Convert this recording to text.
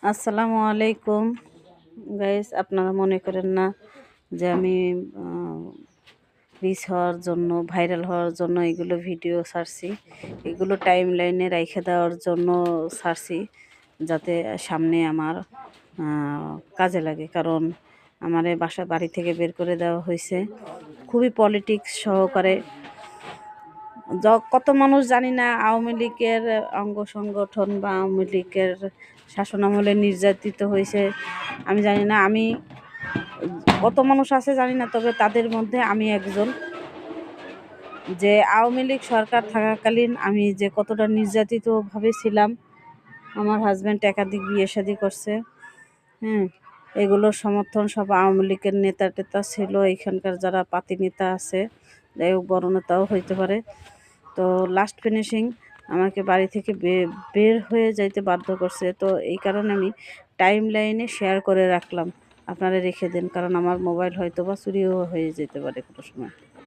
আসসালামু আলাইকুম গাইস, আপনারা মনে করেন না যে আমি রিচ হওয়ার জন্য, ভাইরাল হওয়ার জন্য এগুলো ভিডিও ছাড়ছি। এগুলো টাইম লাইনে রাইখে দেওয়ার জন্য ছাড়ছি, যাতে সামনে আমার কাজে লাগে। কারণ আমার বাড়ি থেকে বের করে দেওয়া হয়েছে খুবই পলিটিক্স সহকারে। কত মানুষ জানি না আওয়ামী লীগের অঙ্গ সংগঠন বা আওয়ামী লীগের শাসনামলে নির্যাতিত হয়েছে, আমি জানি না। আমি কত মানুষ আছে জানি না, তবে তাদের মধ্যে আমি একজন। যে আওয়ামী লীগ সরকার থাকাকালীন আমি যে কতটা নির্যাতিতভাবে ছিলাম। আমার হাজব্যান্ড একাধিক বিয়ে শাদী করছে, এগুলোর সমর্থন সব আওয়ামী লীগের নেতা টেতা ছিল। এখানকার যারা পাতি নেতা আছে, যাই হোক বড় নেতাও হইতে পারে। তো লাস্ট ফিনিশিং আমাকে বাড়ি থেকে বের হয়ে যাইতে বাধ্য করছে। তো এই কারণে আমি টাইম লাইনে শেয়ার করে রাখলাম, আপনারা রেখে দেন, কারণ আমার মোবাইল হয়তো বা চুরিও হয়ে যেতে পারে কোনো সময়।